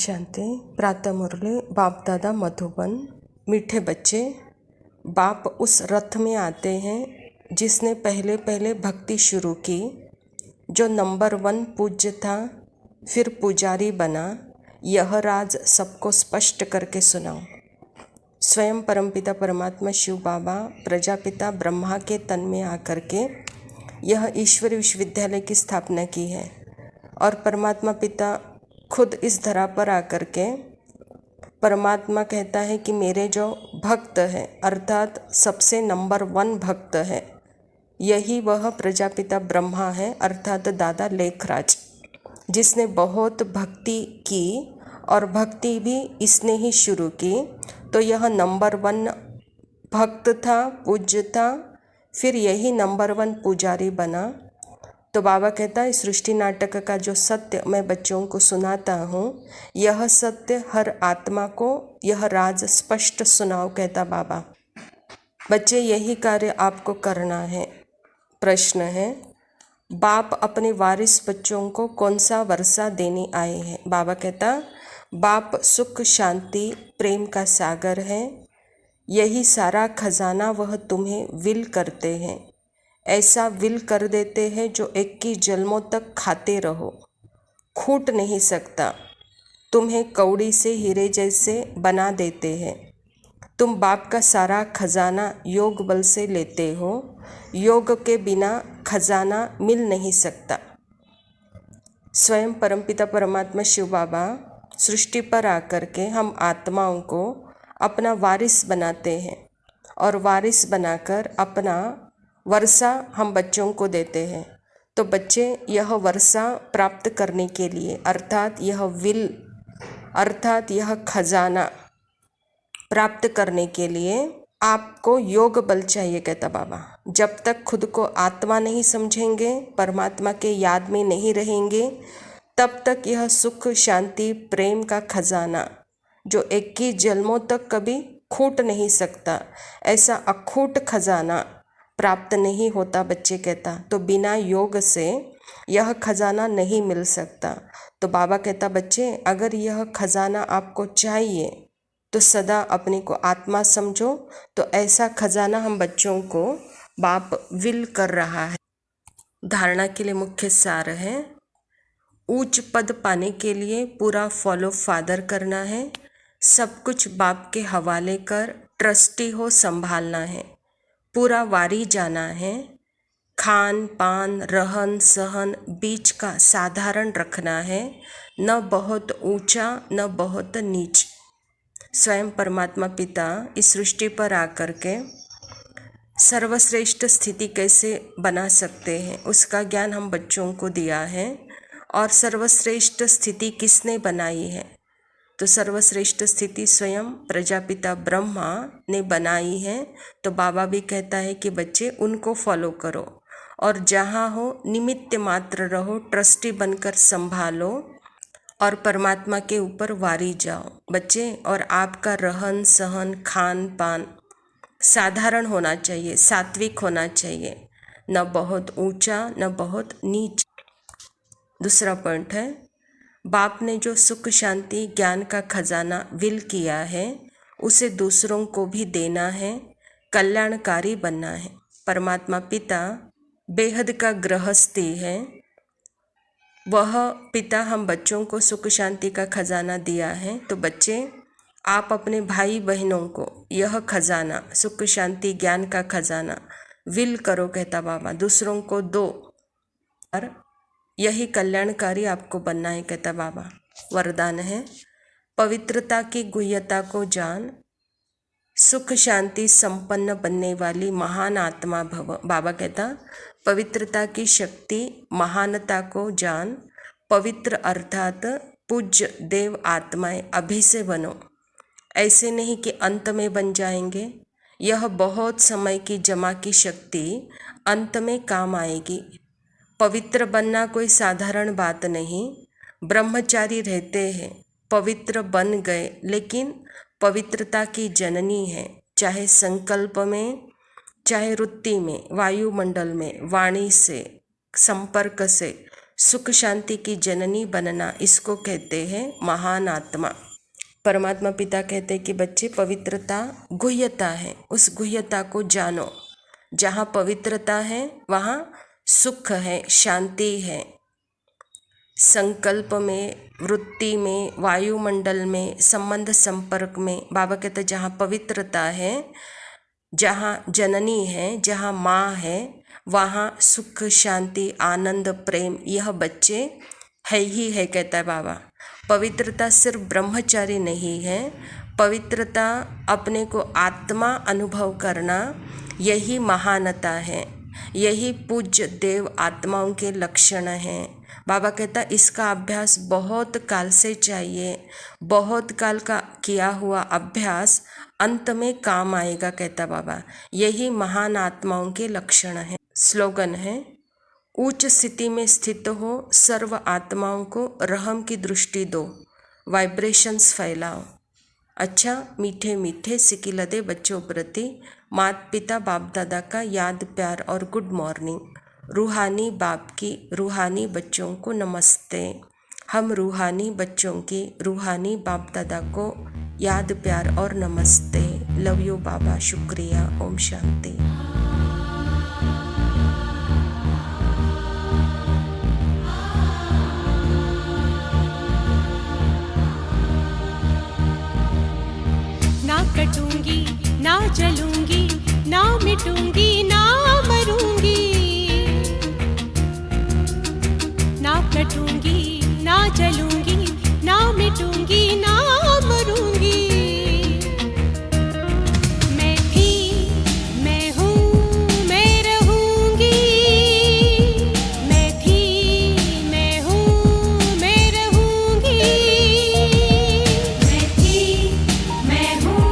शांति। प्रातः मुरली। बाप दादा मधुबन। मीठे बच्चे, बाप उस रथ में आते हैं जिसने पहले पहले भक्ति शुरू की, जो नंबर 1 पूज्य था, फिर पुजारी बना। यह राज सबको स्पष्ट करके सुनाओ। स्वयं परमपिता परमात्मा शिव बाबा प्रजापिता ब्रह्मा के तन में आकर के यह ईश्वर विश्वविद्यालय की स्थापना की है और परमात्मा पिता खुद इस धरा पर आकर के परमात्मा कहता है कि मेरे जो भक्त है, अर्थात सबसे नंबर 1 भक्त है, यही वह प्रजापिता ब्रह्मा है, अर्थात दादा लेखराज, जिसने बहुत भक्ति की और भक्ति भी इसने ही शुरू की। तो यह नंबर 1 भक्त था, पूज्य था, फिर यही नंबर 1 पुजारी बना। तो बाबा कहता है सृष्टि नाटक का जो सत्य मैं बच्चों को सुनाता हूँ, यह सत्य हर आत्मा को यह राज स्पष्ट सुनाओ, कहता बाबा। बच्चे, यही कार्य आपको करना है। प्रश्न है, बाप अपने वारिस बच्चों को कौन सा वर्षा देने आए हैं? बाबा कहता, बाप सुख शांति प्रेम का सागर है। यही सारा खजाना वह तुम्हें विल करते हैं, ऐसा विल कर देते हैं जो 21 जन्मों तक खाते रहो, खूट नहीं सकता। तुम्हें कौड़ी से हीरे जैसे बना देते हैं। तुम बाप का सारा खजाना योग बल से लेते हो, योग के बिना खजाना मिल नहीं सकता। स्वयं परमपिता परमात्मा शिव बाबा सृष्टि पर आकर के हम आत्माओं को अपना वारिस बनाते हैं और वारिस बनाकर अपना वर्षा हम बच्चों को देते हैं। तो बच्चे, यह वर्षा प्राप्त करने के लिए, अर्थात यह विल, अर्थात यह खजाना प्राप्त करने के लिए आपको योग बल चाहिए, कहता बाबा। जब तक खुद को आत्मा नहीं समझेंगे, परमात्मा के याद में नहीं रहेंगे, तब तक यह सुख शांति प्रेम का खजाना जो 21 जन्मों तक कभी खूट नहीं सकता, ऐसा अखूट खजाना प्राप्त नहीं होता। बच्चे कहता, तो बिना योग से यह खजाना नहीं मिल सकता। तो बाबा कहता, बच्चे, अगर यह खजाना आपको चाहिए तो सदा अपने को आत्मा समझो। तो ऐसा खजाना हम बच्चों को बाप विल कर रहा है। धारणा के लिए मुख्य सार है, उच्च पद पाने के लिए पूरा फॉलो फादर करना है, सब कुछ बाप के हवाले कर ट्रस्टी हो संभालना है, पूरा वारी जाना है, खान पान रहन सहन बीच का साधारण रखना है, न बहुत ऊंचा न बहुत नीच। स्वयं परमात्मा पिता इस सृष्टि पर आकर के सर्वश्रेष्ठ स्थिति कैसे बना सकते हैं, उसका ज्ञान हम बच्चों को दिया है। और सर्वश्रेष्ठ स्थिति किसने बनाई है? तो सर्वश्रेष्ठ स्थिति स्वयं प्रजापिता ब्रह्मा ने बनाई है। तो बाबा भी कहता है कि बच्चे, उनको फॉलो करो और जहाँ हो निमित्त मात्र रहो, ट्रस्टी बनकर संभालो और परमात्मा के ऊपर वारी जाओ बच्चे। और आपका रहन सहन खान पान साधारण होना चाहिए, सात्विक होना चाहिए, न बहुत ऊंचा न बहुत नीच। दूसरा पॉइंट है, बाप ने जो सुख शांति ज्ञान का खजाना विल किया है, उसे दूसरों को भी देना है, कल्याणकारी बनना है। परमात्मा पिता बेहद का गृहस्थी है, वह पिता हम बच्चों को सुख शांति का खजाना दिया है। तो बच्चे, आप अपने भाई बहनों को यह खजाना सुख शांति ज्ञान का खजाना विल करो, कहता बाबा, दूसरों को दो और यही कल्याणकारी आपको बनना है, कहता बाबा। वरदान है, पवित्रता की गुह्यता को जान, सुख शांति संपन्न बनने वाली महान आत्मा भव। बाबा कहता, पवित्रता की शक्ति महानता को जान, पवित्र अर्थात पूज्य देव आत्माएं अभी से बनो। ऐसे नहीं कि अंत में बन जाएंगे, यह बहुत समय की जमा की शक्ति अंत में काम आएगी। पवित्र बनना कोई साधारण बात नहीं। ब्रह्मचारी रहते हैं, पवित्र बन गए, लेकिन पवित्रता की जननी है, चाहे संकल्प में, चाहे वृत्ति में, वायुमंडल में, वाणी से, संपर्क से, सुख शांति की जननी बनना, इसको कहते हैं महान आत्मा। परमात्मा पिता कहते हैं कि बच्चे, पवित्रता गुह्यता है, उस गुह्यता को जानो। जहाँ पवित्रता है वहाँ सुख है, शांति है। संकल्प में, वृत्ति में, वायुमंडल में, संबंध संपर्क में, बाबा कहते हैं जहाँ पवित्रता है, जहाँ जननी है, जहाँ माँ है, वहाँ सुख शांति आनंद प्रेम, यह बच्चे है ही है, कहता है बाबा। पवित्रता सिर्फ ब्रह्मचारी नहीं है, पवित्रता अपने को आत्मा अनुभव करना, यही महानता है, यही पूज्य देव आत्माओं के लक्षण हैं। बाबा कहता इसका अभ्यास बहुत काल से चाहिए, बहुत काल का किया हुआ अभ्यास अंत में काम आएगा, कहता बाबा। यही महान आत्माओं के लक्षण हैं। स्लोगन है, उच्च स्थिति में स्थित हो सर्व आत्माओं को रहम की दृष्टि दो, वाइब्रेशंस फैलाओ। अच्छा, मीठे मीठे सिकिलदे बच्चों प्रति माता पिता बाप दादा का याद प्यार और गुड मॉर्निंग। रूहानी बाप की रूहानी बच्चों को नमस्ते। हम रूहानी बच्चों की रूहानी बाप दादा को याद प्यार और नमस्ते। लव यू बाबा, शुक्रिया, ओम शांति। ना कटूंगी, ना जलूंगी, ना मिटूंगी, ना मरूंगी। ना कटूंगी, ना जलूंगी, ना मिटूंगी, ना मरूंगी। मैं थी, मैं हूँ, मैं रहूंगी। मैं थी, मैं हूँ, मैं रहूंगी। मैं थी, मैं हूँ,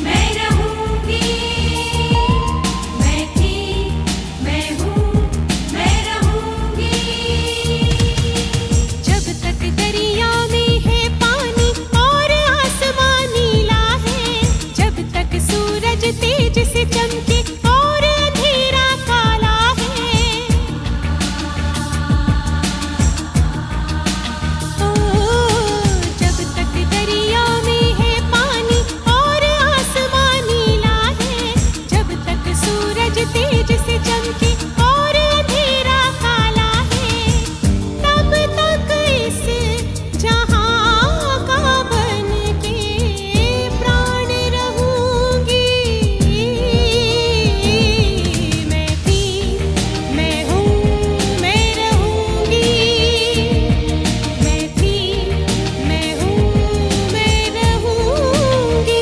मैं रहूंगी। मैं थी, मैं हूँ, मैं रहूंगी। जब तक दरिया में है पानी और आसमान नीला है, जब तक सूरज तेज से चमके और अंधेरा काला है, ओ जब तक दरिया में है पानी और आसमान नीला है, जब तक सूरज तेज से चमके और अंधेरा काला है, तब तक इस जहां का बन के प्राण रहूंगी। मैं थी, मैं हूँ, मैं रहूंगी। मैं थी, मैं हूँ, मैं रहूंगी।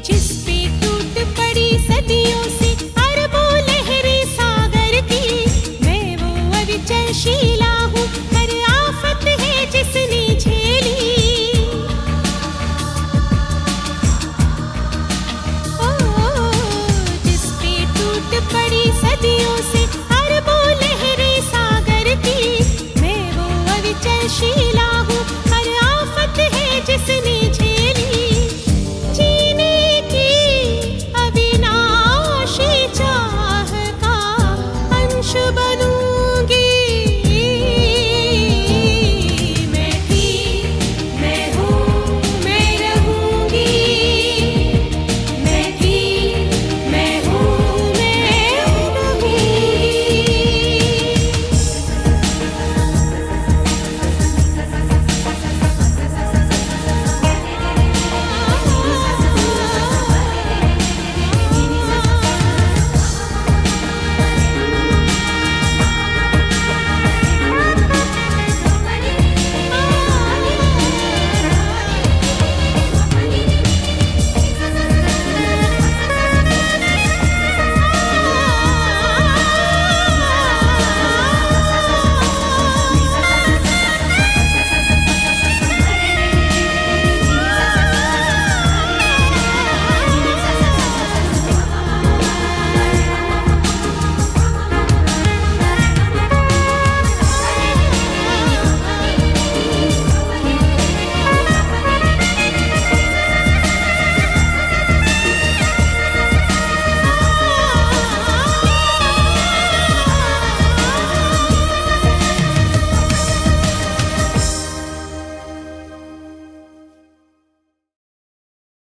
जिस पे टूट पड़ी सदियों से अरबों लहरें सागर की, मैं वो अविचल शील